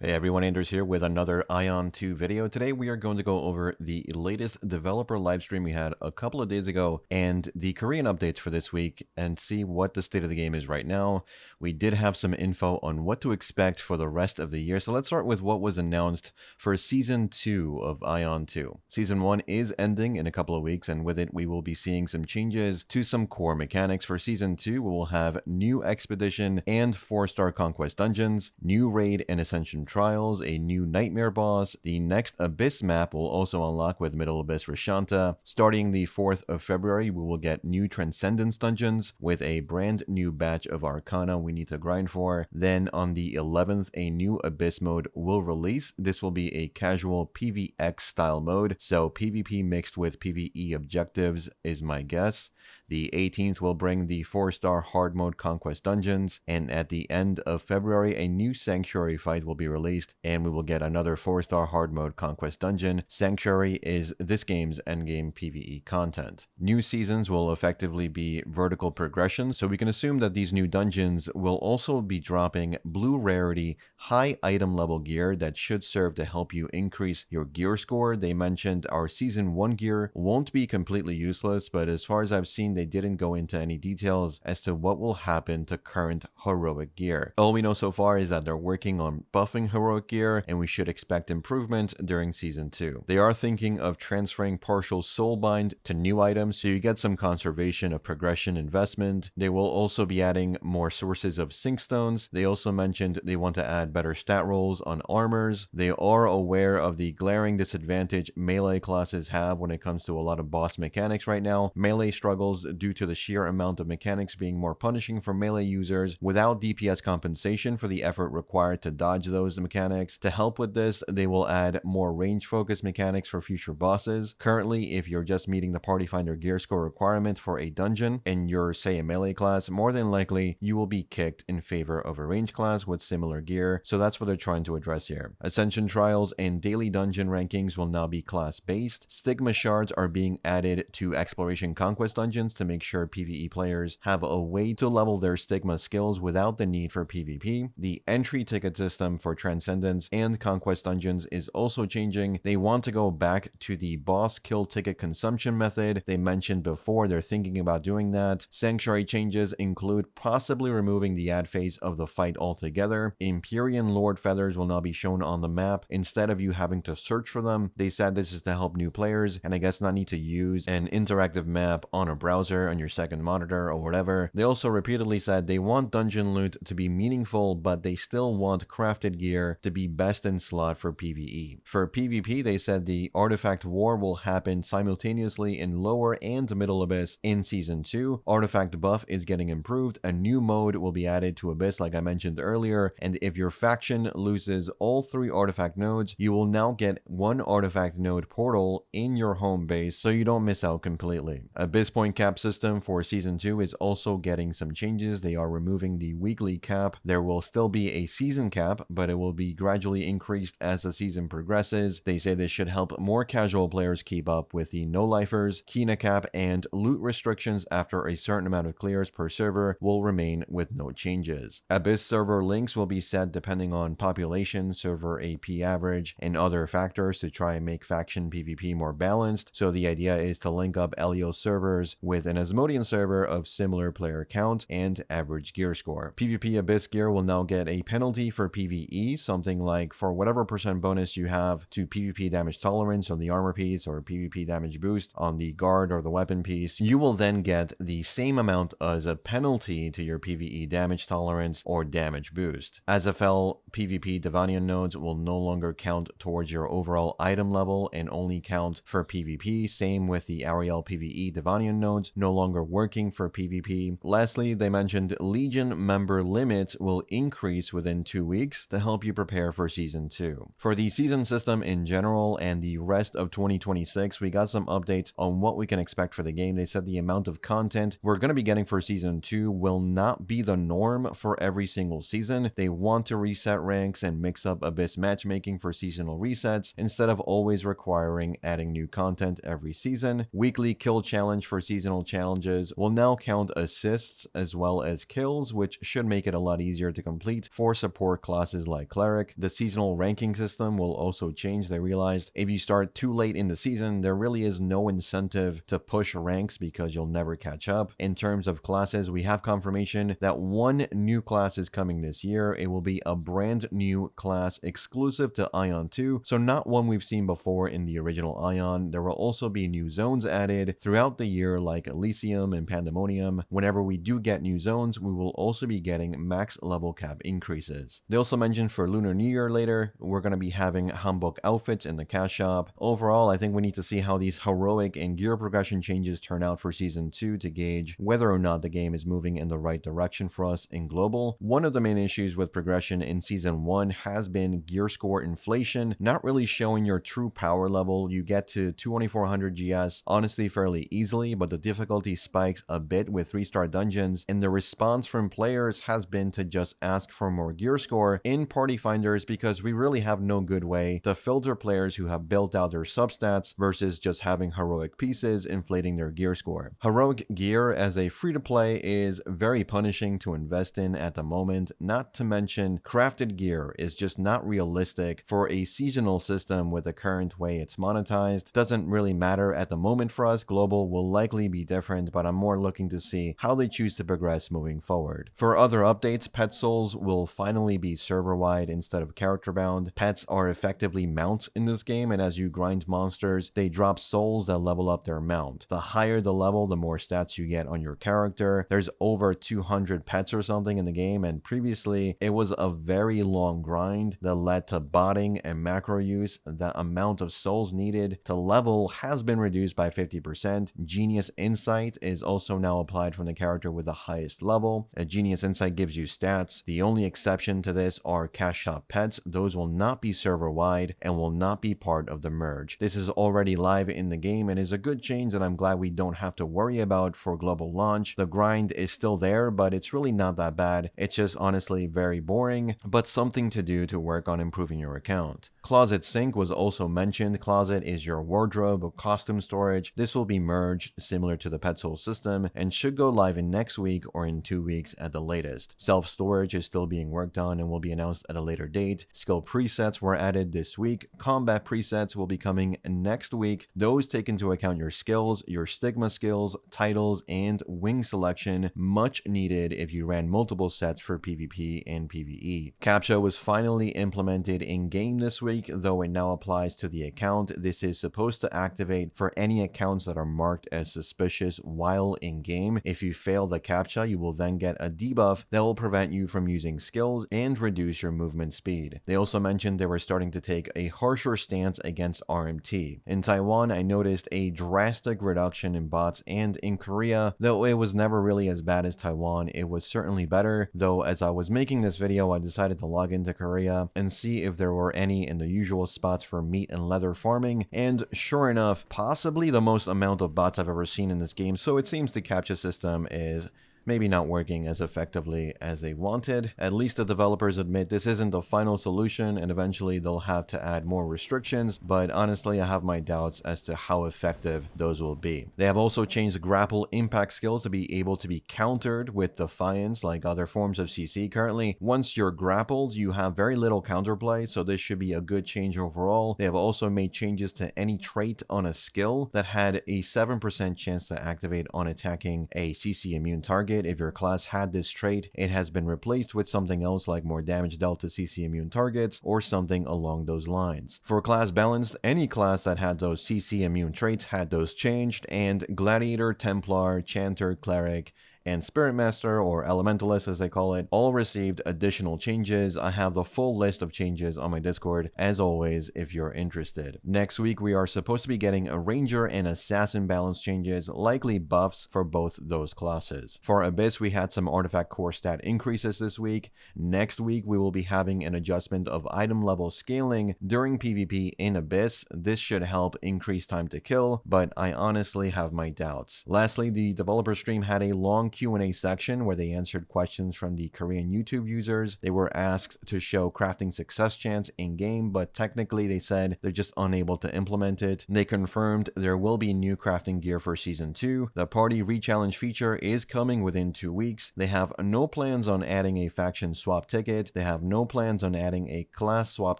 Hey everyone, Anders here with another Ion 2 video. Today we are going to go over the latest developer livestream we had a couple of days ago and the Korean updates for this week and see what the state of the game is right now. We did have some info on what to expect for the rest of the year, so let's start with what was announced for Season 2 of Ion 2. Season 1 is ending in a couple of weeks, and with it we will be seeing some changes to some core mechanics. For Season 2, we will have new Expedition and 4-star Conquest dungeons, new Raid and Ascension trials, a new Nightmare boss. The next Abyss map will also unlock with Middle Abyss Rashanta. Starting the 4th of February, we will get new Transcendence dungeons with a brand new batch of Arcana we need to grind for. Then on the 11th, a new Abyss mode will release. This will be a casual PvX style mode, so PvP mixed with PvE objectives is my guess. The 18th will bring the 4-star hard mode Conquest dungeons, and at the end of February, a new Sanctuary fight will be released, and we will get another 4-star hard mode Conquest dungeon. Sanctuary is this game's endgame PvE content. New seasons will effectively be vertical progression, so we can assume that these new dungeons will also be dropping blue rarity, high item level gear that should serve to help you increase your gear score. They mentioned our Season 1 gear won't be completely useless, but as far as I've seen, they didn't go into any details as to what will happen to current heroic gear. All we know so far is that they're working on buffing heroic gear, and we should expect improvement during Season 2. They are thinking of transferring partial soulbind to new items, so you get some conservation of progression investment. They will also be adding more sources of sync stones. They also mentioned they want to add better stat rolls on armors. They are aware of the glaring disadvantage melee classes have when it comes to a lot of boss mechanics right now. Melee struggles due to the sheer amount of mechanics being more punishing for melee users without DPS compensation for the effort required to dodge those mechanics. To help with this, they will add more range focus mechanics for future bosses. Currently, if you're just meeting the party finder gear score requirement for a dungeon and you're, say, a melee class, more than likely you will be kicked in favor of a range class with similar gear, so that's what they're trying to address here. Ascension trials and daily dungeon rankings will now be class based. Stigma shards are being added to exploration conquest dungeons to make sure PvE players have a way to level their Stigma skills without the need for PvP. The entry ticket system for Transcendence and Conquest dungeons is also changing. They want to go back to the boss kill ticket consumption method. They mentioned before they're thinking about doing that. Sanctuary changes include possibly removing the ad phase of the fight altogether. Empyrean Lord feathers will now be shown on the map instead of you having to search for them. They said this is to help new players and I guess not need to use an interactive map on a browser on your second monitor or whatever. They also repeatedly said they want dungeon loot to be meaningful, but they still want crafted gear to be best in slot for PvE. For PvP, they said the artifact war will happen simultaneously in lower and middle abyss in Season 2. Artifact buff is getting improved. A new mode will be added to abyss like I mentioned earlier, and if your faction loses all 3 artifact nodes, you will now get 1 artifact node portal in your home base so you don't miss out completely. Abyss point cap system for Season 2 is also getting some changes. They are removing the weekly cap. There will still be a season cap, but it will be gradually increased as the season progresses. They say this should help more casual players keep up with the no-lifers. Kina cap and loot restrictions after a certain amount of clears per server will remain with no changes. Abyss server links will be set depending on population, server AP average, and other factors to try and make faction PvP more balanced. So the idea is to link up Elio servers with an Asmodean server of similar player count and average gear score. PvP Abyss gear will now get a penalty for PvE, something like for whatever percent bonus you have to PvP damage tolerance on the armor piece or PvP damage boost on the guard or the weapon piece, you will then get the same amount as a penalty to your PvE damage tolerance or damage boost. As FL PvP Divanian nodes will no longer count towards your overall item level and only count for PvP. Same with the Ariel PvE Divanian nodes, no longer working for PvP. Lastly, they mentioned Legion member limits will increase within 2 weeks to help you prepare for Season 2. For the season system in general and the rest of 2026, we got some updates on what we can expect for the game. They said the amount of content we're going to be getting for Season 2 will not be the norm for every single season. They want to reset ranks and mix up Abyss matchmaking for seasonal resets instead of always requiring adding new content every season. Weekly kill challenge for seasonal seasonal challenges will now count assists as well as kills, which should make it a lot easier to complete for support classes like Cleric. The seasonal ranking system will also change. They realized if you start too late in the season, there really is no incentive to push ranks because you'll never catch up. In terms of classes, we have confirmation that one new class is coming this year. It will be a brand new class exclusive to AION 2, so not one we've seen before in the original AION. There will also be new zones added throughout the year like Elysium and Pandemonium. Whenever we do get new zones, we will also be getting max level cap increases. They also mentioned for Lunar New Year later, we're going to be having handbook outfits in the cash shop. Overall, I think we need to see how these heroic and gear progression changes turn out for Season 2 to gauge whether or not the game is moving in the right direction for us in global. One of the main issues with progression in Season 1 has been gear score inflation, not really showing your true power level. You get to 2400 GS honestly fairly easily, but the difficulty spikes a bit with 3-star dungeons, and the response from players has been to just ask for more gear score in party finders because we really have no good way to filter players who have built out their substats versus just having heroic pieces inflating their gear score. Heroic gear as a free-to-play is very punishing to invest in at the moment, not to mention crafted gear is just not realistic for a seasonal system with the current way it's monetized. Doesn't really matter at the moment for us. Global will likely be different, but I'm more looking to see how they choose to progress moving forward. For other updates, pet souls will finally be server-wide instead of character-bound. Pets are effectively mounts in this game, and as you grind monsters, they drop souls that level up their mount. The higher the level, the more stats you get on your character. There's over 200 pets or something in the game, and previously it was a very long grind that led to botting and macro use. The amount of souls needed to level has been reduced by 50%. Genius Insight is also now applied from the character with the highest level. A Genius Insight gives you stats. The only exception to this are cash shop pets. Those will not be server wide and will not be part of the merge. This is already live in the game and is a good change that I'm glad we don't have to worry about for global launch. The grind is still there, but it's really not that bad. It's just honestly very boring, but something to do to work on improving your account. Closet Sync was also mentioned. Closet is your wardrobe or costume storage. This will be merged similar to the Pet Soul system and should go live in next week or in 2 weeks at the latest. Self-storage is still being worked on and will be announced at a later date. Skill presets were added this week. Combat presets will be coming next week. Those take into account your skills, your stigma skills, titles, and wing selection, much needed if you ran multiple sets for PvP and PvE. CAPTCHA was finally implemented in-game this week, though it now applies to the account. This is supposed to activate for any accounts that are marked as suspicious while in-game. If you fail the CAPTCHA, you will then get a debuff that will prevent you from using skills and reduce your movement speed. They also mentioned they were starting to take a harsher stance against RMT. In Taiwan, I noticed a drastic reduction in bots, and in Korea, though it was never really as bad as Taiwan, it was certainly better. Though as I was making this video, I decided to log into Korea and see if there were any in the usual spots for meat and leather farming, and sure enough, possibly the most amount of bots I've ever seen in this game, so it seems the CAPTCHA system is maybe not working as effectively as they wanted. At least the developers admit this isn't the final solution and eventually they'll have to add more restrictions, but honestly I have my doubts as to how effective those will be. They have also changed the grapple impact skills to be able to be countered with Defiance like other forms of CC. Currently, once you're grappled, you have very little counterplay, so this should be a good change overall. They have also made changes to any trait on a skill that had a 7% chance to activate on attacking a CC immune target. If your class had this trait, it has been replaced with something else like more damage dealt to CC immune targets or something along those lines. For class balance, any class that had those CC immune traits had those changed, and Gladiator, Templar, Chanter, Cleric, and Spirit Master, or Elementalist as they call it, all received additional changes. I have the full list of changes on my Discord, as always, if you're interested. Next week, we are supposed to be getting a Ranger and Assassin balance changes, likely buffs for both those classes. For Abyss, we had some artifact core stat increases this week. Next week, we will be having an adjustment of item level scaling during PvP in Abyss. This should help increase time to kill, but I honestly have my doubts. Lastly, the developer stream had a long Q&A section where they answered questions from the Korean YouTube users. They were asked to show crafting success chance in-game, but technically they said they're just unable to implement it. They confirmed there will be new crafting gear for Season 2. The party re-challenge feature is coming within 2 weeks. They have no plans on adding a faction swap ticket. They have no plans on adding a class swap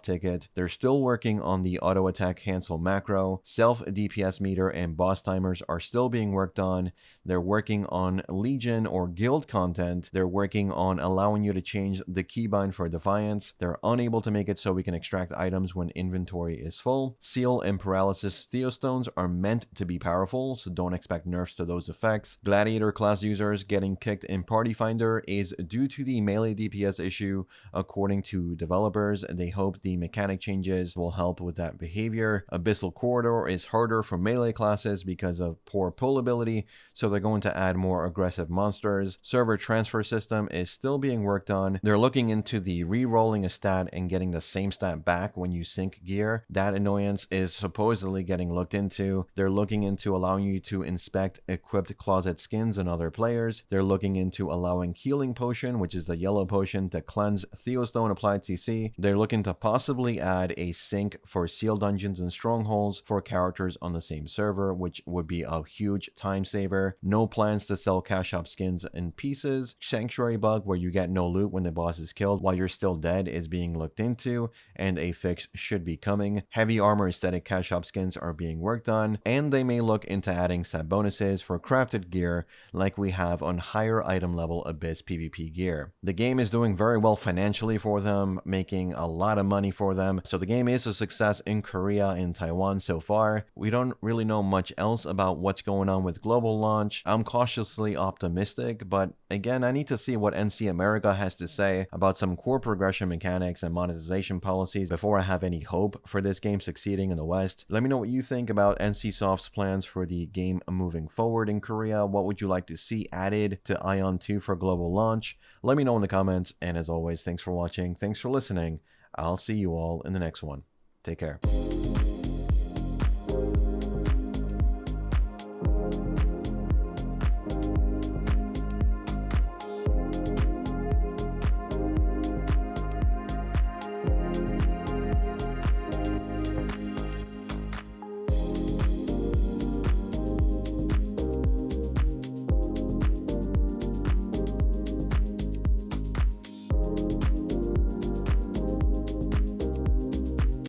ticket. They're still working on the auto attack cancel macro. Self DPS meter and boss timers are still being worked on. They're working on Legion or Guild content. They're working on allowing you to change the keybind for Defiance. They're unable to make it so we can extract items when inventory is full. Seal and Paralysis Theostones are meant to be powerful, so don't expect nerfs to those effects. Gladiator class users getting kicked in Party Finder is due to the melee DPS issue. According to developers, they hope the mechanic changes will help with that behavior. Abyssal Corridor is harder for melee classes because of poor pull ability, so they're going to add more aggressive monsters. Server transfer system is still being worked on. They're looking into the re-rolling a stat and getting the same stat back when you sync gear. That annoyance is supposedly getting looked into. They're looking into allowing you to inspect equipped closet skins and other players. They're looking into allowing Healing Potion, which is the yellow potion, to cleanse Theostone applied CC. They're looking to possibly add a sync for seal dungeons and strongholds for characters on the same server, which would be a huge time saver. No plans to sell cash shop skins in pieces. Sanctuary bug where you get no loot when the boss is killed while you're still dead is being looked into, and a fix should be coming. Heavy armor aesthetic cash shop skins are being worked on, and they may look into adding set bonuses for crafted gear like we have on higher item level Abyss PvP gear. The game is doing very well financially for them, making a lot of money for them, so the game is a success in Korea and Taiwan so far. We don't really know much else about what's going on with global launch. I'm cautiously optimistic, but again, I need to see what NC America has to say about some core progression mechanics and monetization policies before I have any hope for this game succeeding in the West. Let me know what you think about NCSoft's plans for the game moving forward in Korea. What would you like to see added to AION 2 for global launch? Let me know in the comments, and as always, thanks for watching, thanks for listening. I'll see you all in the next one. Take care.